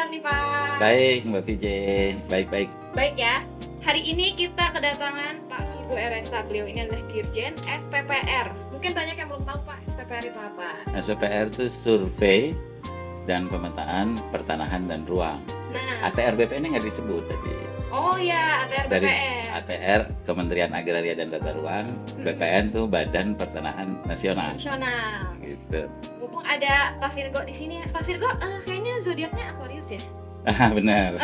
kabar nih Pak? Baik Mbak VJ, baik-baik. Baik ya. Hari ini kita kedatangan Pak Virgo Eresta. Beliau ini adalah Dirjen SPPR. Mungkin banyak yang belum tahu Pak, SPPR itu apa? SPPR itu survei dan pemetaan pertanahan dan ruang. Nah, ATR BPN ini nggak disebut tadi. oh ya, ATR Dari BPN. ATR Kementerian Agraria dan Tata Ruang, BPN tuh Badan Pertanahan Nasional. Nasional. Gitu. Mumpung ada Pak Virgo di sini. Pak Virgo, kayaknya zodiaknya Aquarius ya? Benar.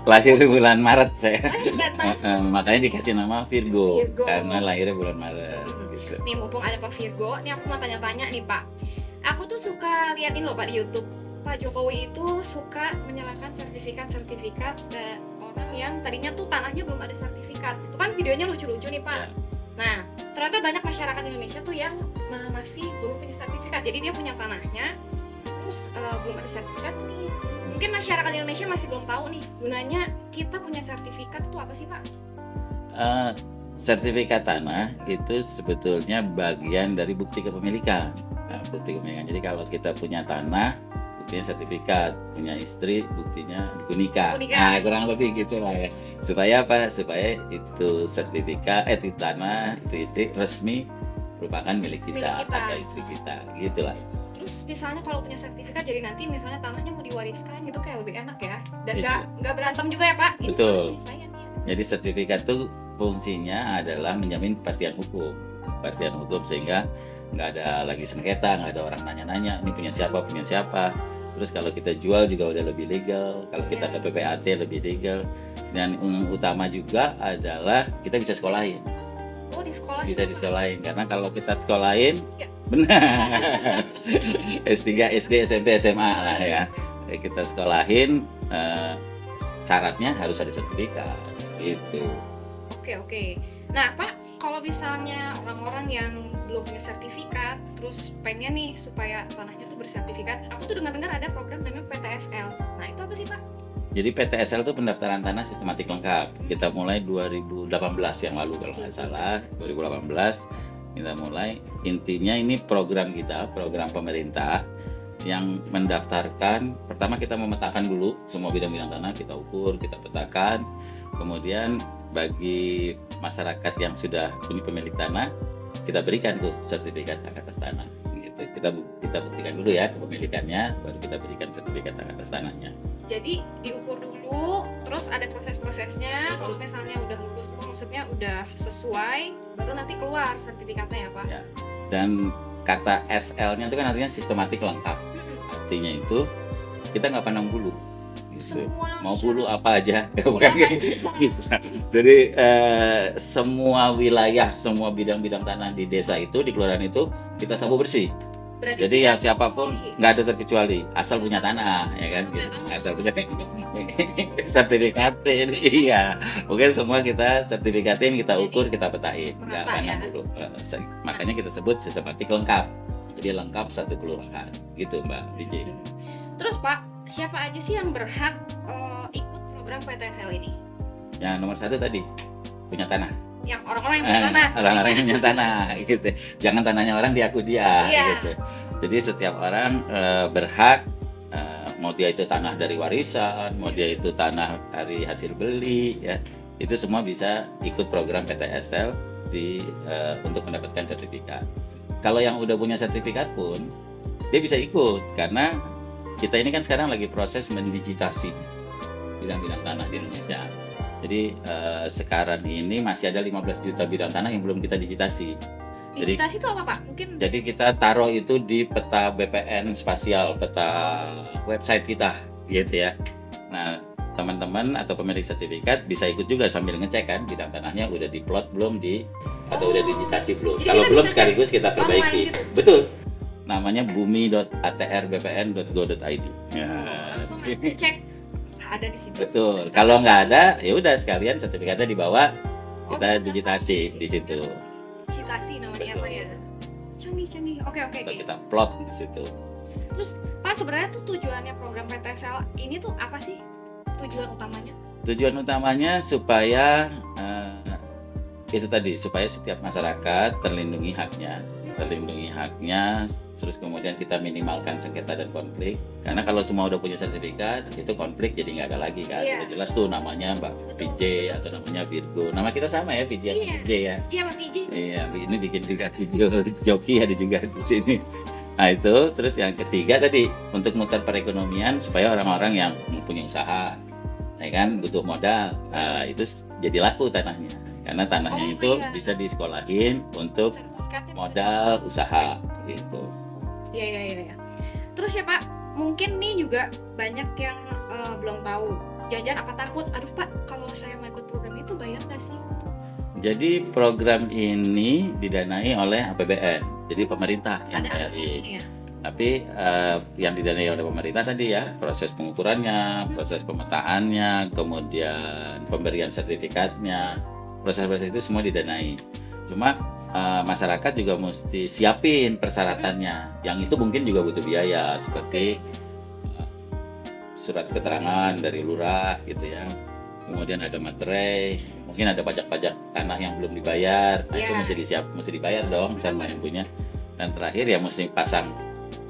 Lahir bulan Maret saya. Nggak tahu. Makanya dikasih nama Virgo, Virgo. karena lahirnya bulan Maret. Gitu. Nih mumpung ada Pak Virgo, nih aku mau tanya-tanya nih Pak. Aku tuh suka liatin loh Pak di YouTube. Pak Jokowi itu suka menyalakan sertifikat-sertifikat orang yang tadinya tuh tanahnya belum ada sertifikat. Itu kan videonya lucu-lucu nih Pak. Ya. Nah, ternyata banyak masyarakat Indonesia tuh yang masih belum punya sertifikat. Jadi dia punya tanahnya, terus belum ada sertifikat nih. Mungkin masyarakat Indonesia masih belum tahu nih gunanya kita punya sertifikat itu apa sih Pak? Sertifikat tanah itu sebetulnya bagian dari bukti kepemilikan. Nah, bukti kepemilikan. Jadi kalau kita punya tanah, buktinya sertifikat. Punya istri, buktinya buku nikah. Nah, kurang lebih gitulah ya. Supaya apa? Supaya itu sertifikat, itu tanah, itu istri resmi merupakan milik kita, atau istri kita. Gitulah. Terus misalnya kalau punya sertifikat, jadi nanti misalnya tanahnya mau diwariskan gitu kayak lebih enak ya. Dan Itu. nggak berantem juga ya Pak? Ini Betul. punya saya nih. Jadi sertifikat itu fungsinya adalah menjamin kepastian hukum, sehingga nggak ada lagi sengketa, nggak ada orang nanya-nanya ini punya siapa. Terus kalau kita jual juga udah lebih legal, kalau kita ada PPAT lebih legal, dan yang utama juga adalah kita bisa sekolahin. Oh, di sekolah Bisa disekolahin, karena kalau kita sekolahin, Ya. benar, S3, SD, SMP, SMA lah ya, kita sekolahin, syaratnya harus ada sertifikat, gitu. Oke. Nah Pak, kalau misalnya orang-orang yang belum punya sertifikat, terus pengen nih supaya tanahnya tuh bersertifikat, aku tuh dengar-dengar ada program namanya PTSL. Nah itu apa sih Pak? Jadi PTSL itu pendaftaran tanah sistematik lengkap. Kita mulai 2018 yang lalu kalau nggak salah, 2018 kita mulai. Intinya ini program kita, program pemerintah yang mendaftarkan. Pertama kita memetakan dulu semua bidang-bidang tanah, kita ukur, kita petakan. Kemudian bagi masyarakat yang sudah punya pemilik tanah, kita berikan tuh sertifikat hak atas tanah. Gitu. Kita buktikan dulu ya kepemilikannya, baru kita berikan sertifikat hak atas tanahnya. Jadi diukur dulu, terus ada proses-prosesnya. Kalau misalnya udah lulus semua, maksudnya udah sesuai, baru nanti keluar sertifikatnya ya Pak? Ya. Dan kata SL-nya itu kan artinya sistematik lengkap. Artinya itu kita nggak pandang bulu. Gitu. Mau bulu apa aja, bukan gitu. Jadi semua wilayah, semua bidang-bidang tanah di desa itu, di kelurahan itu kita sapu bersih. Berarti Jadi ya siapapun nggak ada terkecuali, asal punya tanah, ya kan? Asal punya sertifikat, iya. Mungkin semua kita sertifikatin, kita ukur, kita petain, nggak pandang bulu. Makanya kita sebut sistematik lengkap. Jadi lengkap satu kelurahan, gitu Mbak DJ. Terus Pak, siapa aja sih yang berhak ikut program PTSL ini? Ya nomor satu tadi punya tanah. Yang orang-orang yang punya tanah. Orang-orang yang punya tanah, gitu. Jangan tanahnya orang diaku dia, gitu. Jadi setiap orang berhak, mau dia itu tanah dari warisan, mau dia itu tanah dari hasil beli, ya itu semua bisa ikut program PTSL untuk mendapatkan sertifikat. Kalau yang udah punya sertifikat pun dia bisa ikut, karena kita ini kan sekarang lagi proses mendigitasi bidang-bidang tanah di Indonesia. Jadi sekarang ini masih ada 15 juta bidang tanah yang belum kita digitasi. Digitasi itu apa Pak? Mungkin. Jadi kita taruh itu di peta BPN spasial, peta website kita, gitu ya. Nah, teman-teman atau pemilik sertifikat bisa ikut juga sambil ngecek kan bidang tanahnya udah diplot belum atau udah digitasi belum. Kalau belum sekaligus kita perbaiki. Gitu. Betul. Namanya bumi.atrbpn.go.id. Ya. Langsung cek ada di sini. Betul. Kalau nggak ada, ya udah sekalian sertifikatnya dibawa, kita digitasi di situ. Digitasi namanya apa ya? Canggih. Oke. Atau kita plot di situ. Terus Pak, sebenarnya tuh tujuannya program PTSL ini tuh apa sih? Tujuan utamanya? Tujuan utamanya supaya itu tadi, supaya setiap masyarakat terlindungi haknya. terlindungi haknya, terus kemudian kita minimalkan sengketa dan konflik. Karena kalau semua udah punya sertifikat, itu konflik jadi nggak ada lagi kan. Udah jelas tuh namanya Mbak VJ atau namanya Virgo. Nama kita sama ya, VJ atau VJ ya. Iya, Mbak VJ. Iya, ini bikin juga video joki ada juga di sini. Nah itu, terus yang ketiga tadi untuk mutar perekonomian supaya orang-orang yang mempunyai usaha, ya kan, butuh modal, itu jadi laku tanahnya. Karena tanahnya itu bisa disekolahin untuk modal usaha gitu. Iya. Terus ya Pak, mungkin nih juga banyak yang belum tahu. Jangan-jangan apa takut, aduh Pak, kalau saya mau ikut program itu bayar nggak sih? Jadi program ini didanai oleh APBN, jadi pemerintah yang bayarin. Tapi yang didanai oleh pemerintah tadi ya, proses pengukurannya, proses pemetaannya, kemudian pemberian sertifikatnya, proses-proses itu semua didanai. Cuma masyarakat juga mesti siapin persyaratannya, yang itu mungkin juga butuh biaya, seperti surat keterangan dari lurah gitu ya. Kemudian ada materai, mungkin ada pajak-pajak tanah yang belum dibayar, nah itu mesti dibayar dong sama yang punya. Dan terakhir ya mesti pasang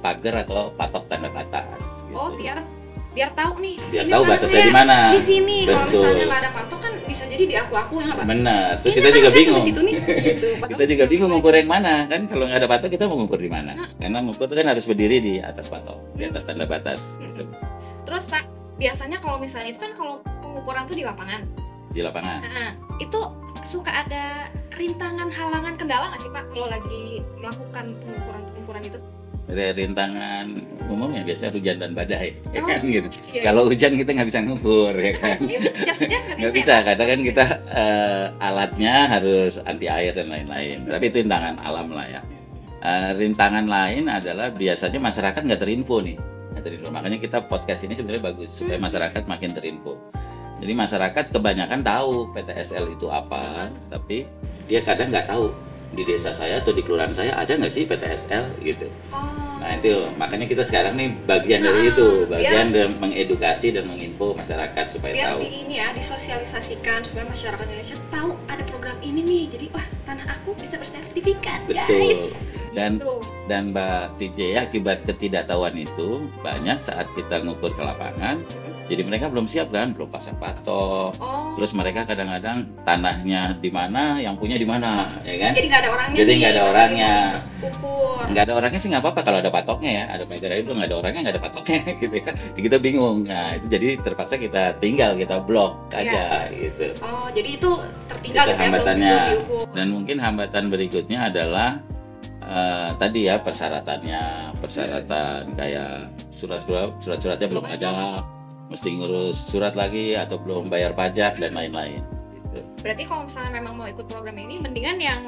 pagar atau patok tanda batas. Gitu. Oh biar tahu nih. Biar tahu batasnya di mana. Di sini. Kalau Betul. misalnya nggak ada patok kan bisa jadi di aku yang apa? Benar. Terus kita juga bingung. Gitu. Kita juga bingung ngukur yang mana kan, kalau nggak ada patok kita mau ngukur di mana? Karena ngukur itu kan harus berdiri di atas patok, di atas tanda batas. Gitu. Terus Pak, biasanya kalau misalnya itu kan kalau pengukuran tuh di lapangan. Di lapangan. Nah, itu suka ada rintangan, halangan, kendala nggak sih Pak kalau lagi melakukan pengukuran itu? Rintangan umumnya biasanya hujan dan badai, ya kan gitu. Iya. Kalau hujan kita nggak bisa ngukur, ya kan. Hujan nggak bisa, karena kan kita alatnya harus anti air dan lain-lain. Tapi itu rintangan alam lah ya. Rintangan lain adalah biasanya masyarakat nggak terinfo nih. Makanya kita podcast ini sebenarnya bagus supaya masyarakat makin terinfo. Jadi masyarakat kebanyakan tahu PTSL itu apa, tapi dia kadang nggak tahu di desa saya atau di kelurahan saya ada nggak sih PTSL gitu. Nah itu makanya kita sekarang nih bagian dari itu, bagian dari mengedukasi dan menginfo masyarakat supaya tahu. Biar ini ya disosialisasikan supaya masyarakat Indonesia tahu ada program ini nih. Jadi wah, tanah aku bisa bersertifikat. Betul. Guys. Dan gitu. Dan Mbak TJ, akibat ketidaktahuan itu banyak saat kita ngukur ke lapangan. Jadi mereka belum siap kan, belum pasang patok. Terus mereka kadang-kadang tanahnya di mana, yang punya di mana, ya kan? Jadi nggak ada orangnya. Jadi nggak ada orangnya. Nggak ada orangnya sih nggak apa-apa kalau ada patoknya ya. Ada meter itu nggak ada orangnya, nggak ada patoknya gitu ya. Kita bingung. Nah itu jadi terpaksa kita tinggal, kita blok aja gitu. Oh jadi itu tertinggal itu gitu hambatannya. Ya, belum Dan mungkin hambatan berikutnya adalah tadi ya persyaratan kayak surat-suratnya belum ada. Mesti ngurus surat lagi atau belum bayar pajak dan lain-lain gitu. Berarti kalau misalnya memang mau ikut program ini mendingan yang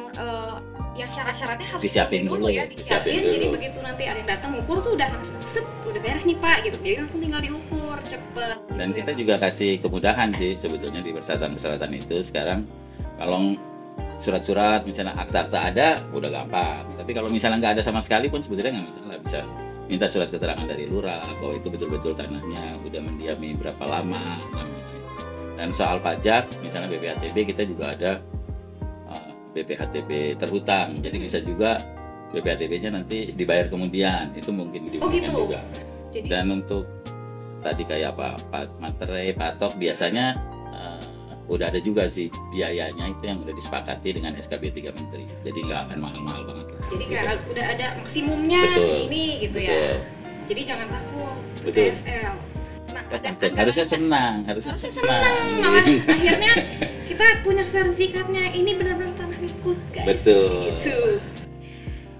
syarat-syaratnya harus disiapin dulu ya, disiapin. Jadi begitu nanti ada yang datang ukur tuh udah langsung udah beres nih Pak gitu. Jadi langsung tinggal diukur cepet. Dan kita juga kasih kemudahan sih sebetulnya di persyaratan itu sekarang. Kalau surat-surat misalnya akta-akta ada udah gampang. Tapi kalau misalnya nggak ada sama sekali pun sebetulnya nggak masalah, bisa minta surat keterangan dari lurah bahwa itu betul-betul tanahnya udah mendiami berapa lama. Dan soal pajak misalnya BPHTB kita juga ada BPHTB terhutang, jadi bisa juga BPHTB-nya nanti dibayar kemudian, itu mungkin dimungkinkan gitu. juga. Jadi, dan untuk tadi kayak apa materai patok biasanya udah ada juga sih biayanya, itu yang udah disepakati dengan SKB 3 Menteri, jadi nggak akan mahal-mahal banget lah. Jadi kayak gitu. Udah ada maksimumnya segini gitu. Betul. Ya. Jadi jangan takut PTSL. Harusnya senang. Malah akhirnya kita punya sertifikatnya, ini benar-benar tanah milikku guys. Betul. Gitu.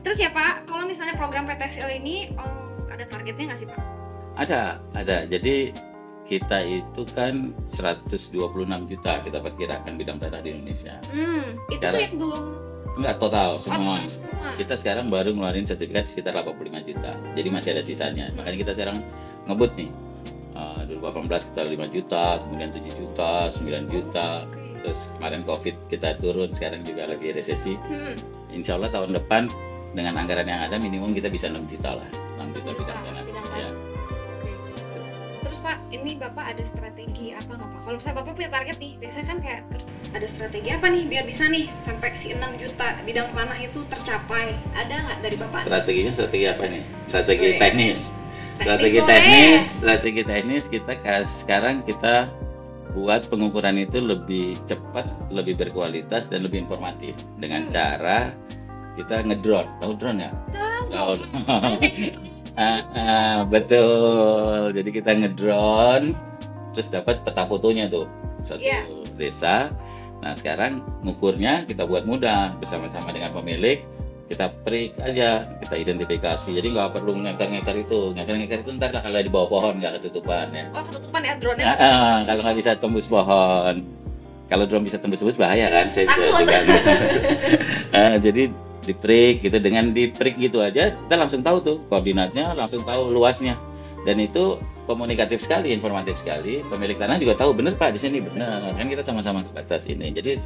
Terus ya Pak, kalau misalnya program PTSL ini ada targetnya nggak sih Pak? Ada. Jadi kita itu kan 126 juta kita perkirakan bidang tanah di Indonesia. Itu tuh yang belum? Enggak, total semua. Semua. Kita sekarang baru ngeluarin sertifikat sekitar 85 juta. Jadi masih ada sisanya. Makanya kita sekarang ngebut nih. 2018 kita 5 juta, kemudian 7 juta, 9 juta. Terus kemarin Covid kita turun, sekarang juga lagi resesi. Insya Allah tahun depan dengan anggaran yang ada minimum kita bisa 6 juta lah. 6 juta bidang tanah. Ya. Terus Pak, Pak, ini Bapak ada strategi apa nggak Pak? Kalau misalnya Bapak punya target nih, biasanya kan kayak ada strategi apa nih biar bisa nih sampai si 6 juta bidang tanah itu tercapai. Ada nggak dari Bapak? Strateginya strategi apa nih? Strategi teknis. Strategi teknis kita sekarang kita buat pengukuran itu lebih cepat, lebih berkualitas dan lebih informatif dengan cara kita ngedrone. Tahu drone ya? Tahu. Betul. Jadi kita ngedrone terus dapat peta fotonya tuh satu desa. Nah, sekarang ngukurnya kita buat mudah bersama-sama dengan pemilik. Kita prik aja, kita identifikasi. Jadi nggak perlu ngeker-ngeker itu ntar lah kalau di bawah pohon nggak ketutupan ya. Oh, ketutupan ya drone-nya? Kalau nggak bisa tembus pohon. Kalau drone bisa tembus bahaya kan? Saya juga bisa. Jadi diprik gitu, dengan diprik gitu aja kita langsung tahu tuh koordinatnya, langsung tahu luasnya. Dan itu komunikatif sekali, informatif sekali. Pemilik tanah juga tahu bener Pak di sini bener. Kan kita sama-sama ke batas ini. Jadi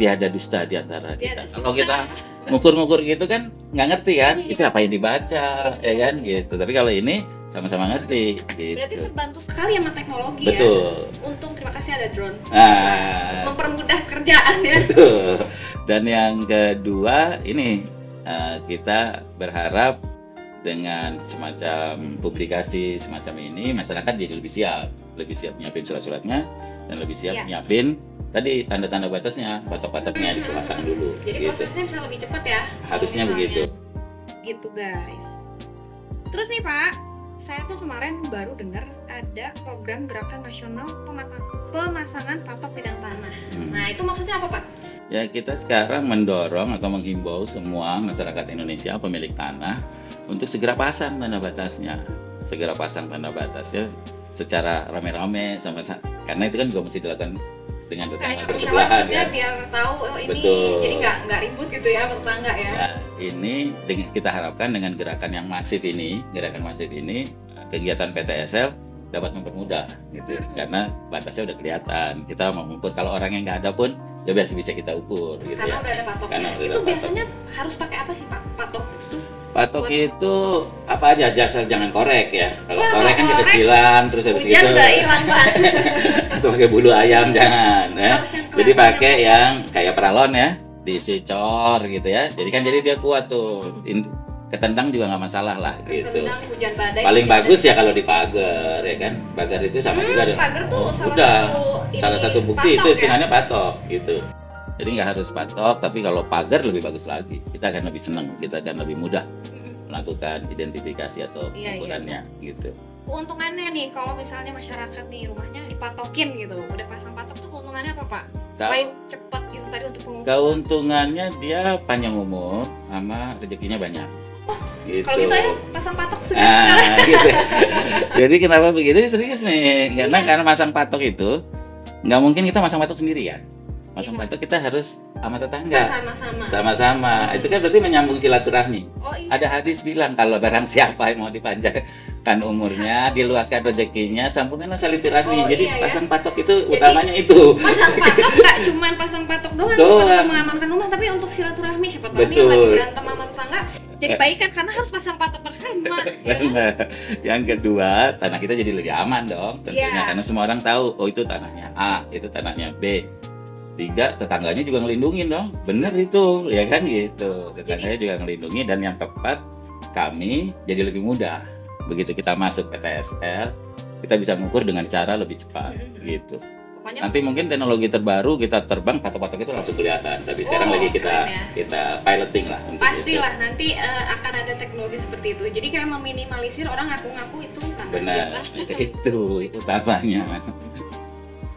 tiada dusta di antara kita. Kalau kita ngukur-ngukur gitu kan nggak ngerti kan, itu apa yang dibaca, ya kan gitu. Tapi kalau ini sama-sama ngerti. Gitu. Berarti terbantu sekali sama teknologi. Betul. Ya. Untung terima kasih ada drone. Mempermudah pekerjaan ya. Betul. Dan yang kedua ini kita berharap dengan semacam publikasi semacam ini masyarakat jadi lebih siap nyiapin surat-suratnya dan lebih siap nyiapin tadi tanda-tanda batasnya, patok-patoknya dipasang dulu. Jadi gitu. prosesnya bisa lebih cepat ya. Harusnya begitu. Gitu guys. Terus nih Pak, saya tuh kemarin baru dengar ada program gerakan nasional pemasangan patok bidang tanah. Nah itu maksudnya apa Pak? Ya kita sekarang mendorong atau menghimbau semua masyarakat Indonesia pemilik tanah untuk segera pasang tanda batasnya. Segera pasang tanda batasnya secara rame-rame sama-sama. Karena itu kan juga mesti dilakukan dengan tetangga bersebelahan ya. Biar tahu ini. Betul. Jadi nggak ribut gitu ya tetangga ya. Nah, ini kita harapkan dengan gerakan yang masif ini, kegiatan PTSL dapat mempermudah gitu. Karena batasnya udah kelihatan. Kita mau mengukur kalau orang yang nggak ada pun ya biasa bisa kita ukur gitu. Karena udah ada patoknya. Itu biasanya harus pakai apa sih Pak? Patok itu? Patok itu apa aja, jangan korek ya. Kalau korek kan kekecilan terus habis itu udah hilang Pak. Atau pakai bulu ayam jangan ya. Jadi pakai yang kayak peralon ya, diisi cor gitu ya. Jadi kan dia kuat tuh. Ketendang juga nggak masalah lah gitu. Hujan badai. Paling bagus ya kalau dipagar ya kan. Pagar itu sama juga dengan pagar tuh salah satu bukti itu hitungannya patok gitu. Jadi nggak harus patok, tapi kalau pagar lebih bagus lagi. Kita akan lebih senang, kita akan lebih mudah melakukan identifikasi atau ukurannya gitu. Keuntungannya nih, kalau misalnya masyarakat nih rumahnya dipatokin gitu, udah pasang patok tuh keuntungannya apa Pak? Selain cepat gitu tadi untuk pengukuran. Keuntungannya dia panjang umur, sama rezekinya banyak. Gitu. Kalau gitu ya pasang patok segala. Gitu. Jadi kenapa begitu? Serius nih, karena pasang patok itu nggak mungkin kita pasang patok sendirian. Pasang patok kita harus sama tetangga. Sama-sama. Itu kan berarti menyambung silaturahmi. Ada hadis bilang kalau barang siapa yang mau dipanjangkan umurnya, diluaskan rezekinya, sambungkanlah silaturahmi. Jadi pasang patok itu utamanya itu. Pasang patok nggak cuma pasang patok doang untuk mengamankan rumah, tapi untuk silaturahmi siapa tahu nih lagi berantem sama tetangga. Jadi baikan karena harus pasang patok bersama. Ya. Yang kedua, tanah kita jadi lebih aman dong tentunya karena semua orang tahu itu tanahnya A, itu tanahnya B. 3, tetangganya juga ngelindungin dong, bener itu ya kan gitu. Tetangganya juga ngelindungi dan yang keempat kami jadi lebih mudah begitu kita masuk PTSL kita bisa mengukur dengan cara lebih cepat gitu. Pokoknya nanti mungkin teknologi terbaru kita terbang patok-patok itu langsung kelihatan, tapi sekarang lagi kita piloting lah. Pastilah itu. Nanti akan ada teknologi seperti itu. Jadi kayak meminimalisir orang ngaku-ngaku itu tanah. Benar, itu utamanya.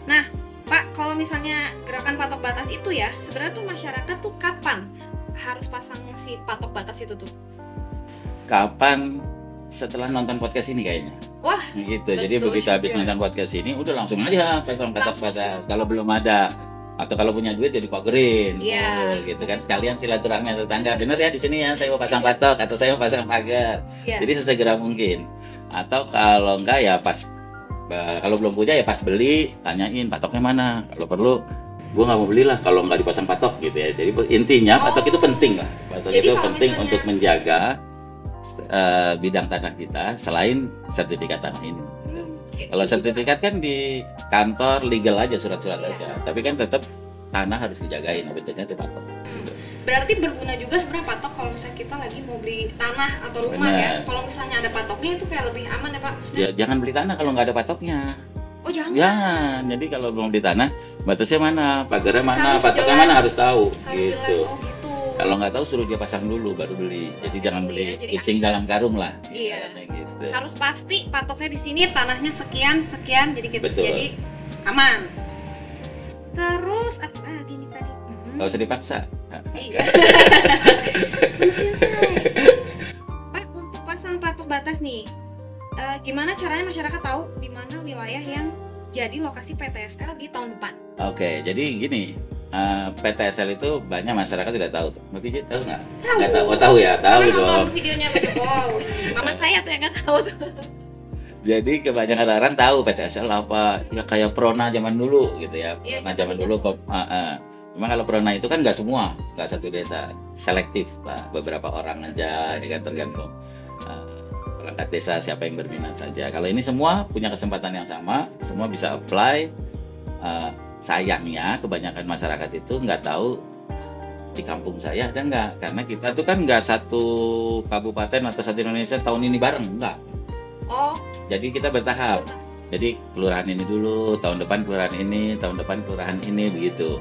Nah. Pak, kalau misalnya gerakan patok batas itu ya, sebenarnya tuh masyarakat tuh kapan harus pasang si patok batas itu tuh? Kapan? Setelah nonton podcast ini kayaknya. Wah, gitu. Jadi begitu habis nonton podcast ini, udah langsung aja pasang patok batas. Kalau belum ada atau kalau punya duit jadi pagerin, gitu kan. Sekalian silaturahmi tetangga. Bener ya di sini ya, saya mau pasang patok atau saya mau pasang pagar. Jadi sesegera mungkin. Atau kalau enggak ya pas. Kalau belum punya ya pas beli tanyain patoknya mana. Kalau perlu gue nggak mau belilah kalau nggak dipasang patok gitu ya. Jadi intinya patok itu penting lah. Patok itu penting untuk menjaga bidang tanah kita selain sertifikat tanah ini. Kalau sertifikat kan di kantor legal aja, surat-surat aja. Tapi kan tetap tanah harus dijagain, bentuknya itu patok. Berarti berguna juga sebenarnya patok kalau misalnya kita lagi mau beli tanah atau rumah. Bener. Ya. Kalau misalnya ada patoknya itu kayak lebih aman ya Pak? Maksudnya? Ya jangan beli tanah kalau nggak ada patoknya. Oh jangan. Jangan. Jadi kalau mau beli tanah, batasnya mana, pagarnya mana, patoknya mana harus tahu. Harus gitu. Jelas. Oh gitu. Kalau nggak tahu suruh dia pasang dulu baru beli. Jadi jangan beli kicing dalam karung lah. Iya. Gitu. Harus pasti patoknya di sini, tanahnya sekian jadi kita jadi aman. Terus apa lagi nih tadi? Nggak usah dipaksa. Iya. Pak, untuk pasang patok batas nih, gimana caranya masyarakat tahu di mana wilayah yang jadi lokasi PTSL di tahun depan? Oke, jadi gini, PTSL itu banyak masyarakat tidak tahu. Mbak Pijit tahu nggak? Tahu. Nggak tahu. Oh tahu ya, tahu dong. Nonton videonya wow, mama saya tuh yang nggak tahu tuh. Jadi kebanyakan orang tahu PTSL apa, ya kayak Prona zaman dulu gitu ya. Prona zaman dulu. Cuma kalau Prona itu kan nggak semua, nggak satu desa, selektif lah, beberapa orang aja, ini kan tergantung perangkat desa siapa yang berminat saja. Kalau ini semua punya kesempatan yang sama, semua bisa apply. Sayangnya kebanyakan masyarakat itu nggak tahu di kampung saya ada nggak, karena kita tuh kan nggak satu kabupaten atau satu Indonesia tahun ini bareng, nggak. Oh. Jadi kita bertahap. Jadi kelurahan ini dulu, tahun depan kelurahan ini, tahun depan kelurahan ini, begitu.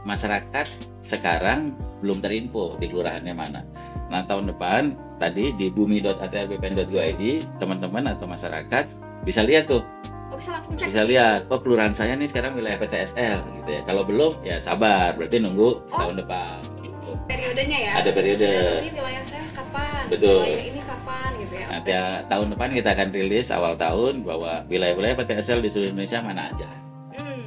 Masyarakat sekarang belum terinfo di kelurahannya mana. Nah tahun depan tadi di bumi.atrbpn.go.id teman-teman atau masyarakat bisa lihat tuh. Oh, bisa langsung cek. Bisa lihat, oh kelurahan saya nih sekarang wilayah PTSL gitu ya. Kalau belum ya sabar, berarti nunggu tahun depan. Periodenya ya. Ada periode. Ini wilayah saya kapan? Betul. Wilayah ini kapan gitu ya. Nanti tahun depan kita akan rilis awal tahun bahwa wilayah-wilayah PTSL di seluruh Indonesia mana aja.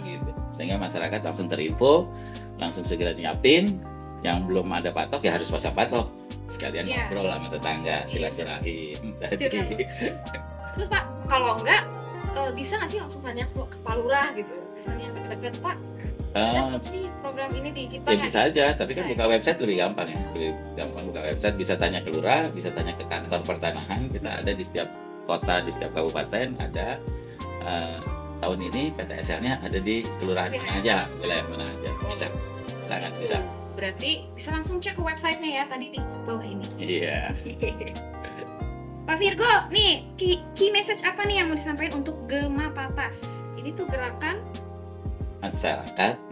Gitu. Sehingga masyarakat langsung terinfo, langsung segera nyiapin. Yang belum ada patok ya harus pasang patok. Sekalian ngobrol sama tetangga, silaturahim. Terus Pak, kalau enggak bisa nggak sih langsung tanya ke Pak Lurah gitu, misalnya dekat-dekat Pak, ada sih program ini di kita? Ya bisa aja, tapi kan buka website lebih gampang ya, lebih gampang buka website, bisa tanya ke Lurah, bisa tanya ke kantor pertanahan, kita ada di setiap kota, di setiap kabupaten ada. Tahun ini PTSL-nya ada di kelurahan mana aja, wilayah mana aja, bisa, sangat bisa. Berarti bisa langsung cek ke websitenya ya, tadi di bawah ini. Iya. Pak Virgo, nih key message apa nih yang mau disampaikan untuk Gema Patas? Ini tuh gerakan masyarakat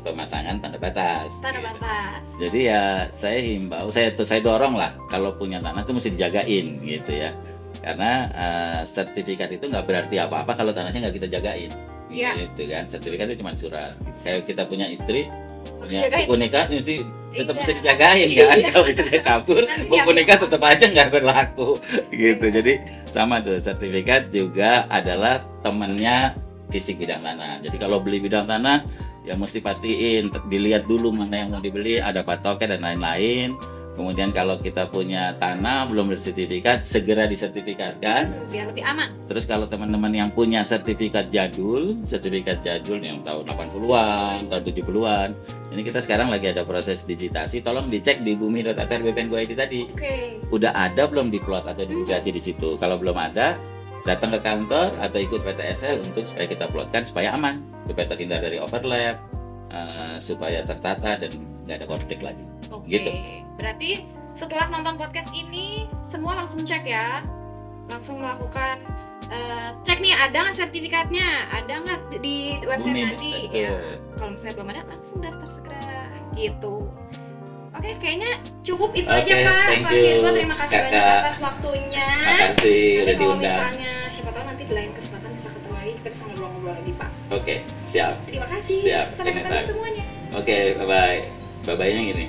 pemasangan tanda batas. Tanda batas. Jadi ya saya himbau, saya dorong lah kalau punya tanah itu mesti dijagain gitu ya. Karena sertifikat itu nggak berarti apa-apa kalau tanahnya nggak kita jagain. Gitu kan. Sertifikat itu cuma surat. Kayak kita punya istri, punya buku nikah mesti tetap bisa dijagain kan. Kalau istrinya kabur, buku nikah tetap aja nggak berlaku gitu. Jadi sama tuh, sertifikat juga adalah temannya fisik bidang tanah. Jadi kalau beli bidang tanah ya mesti pastiin dilihat dulu mana yang mau dibeli, ada patoknya dan lain-lain. Kemudian kalau kita punya tanah belum bersertifikat, segera disertifikatkan biar lebih aman. Terus kalau teman-teman yang punya sertifikat jadul yang tahun 80-an, tahun 70-an, ini kita sekarang lagi ada proses digitasi, tolong dicek di bumi.atrbpn.go.id tadi. Udah ada belum diplot atau digitasi di situ? Kalau belum ada, datang ke kantor atau ikut PTSL untuk supaya kita plotkan supaya aman, supaya terhindar dari overlap, supaya tertata dan nggak ada konflik lagi. Gitu. Berarti setelah nonton podcast ini semua langsung cek ya, langsung melakukan cek nih ada nggak sertifikatnya, ada nggak di website tadi ya. Kalau misalnya belum ada langsung daftar segera gitu. Oke, kayaknya cukup itu aja Pak Virgo, terima kasih banyak atas waktunya. Makasih udah kalau diundang. Misalnya siapa tahu nanti di lain kesempatan bisa ketemu lagi, kita bisa ngobrol-ngobrol lagi Pak. Oke, siap. Terima kasih. Siap. Sampai ketemu semuanya. Oke, bye-bye. Bye-bye-nya gini.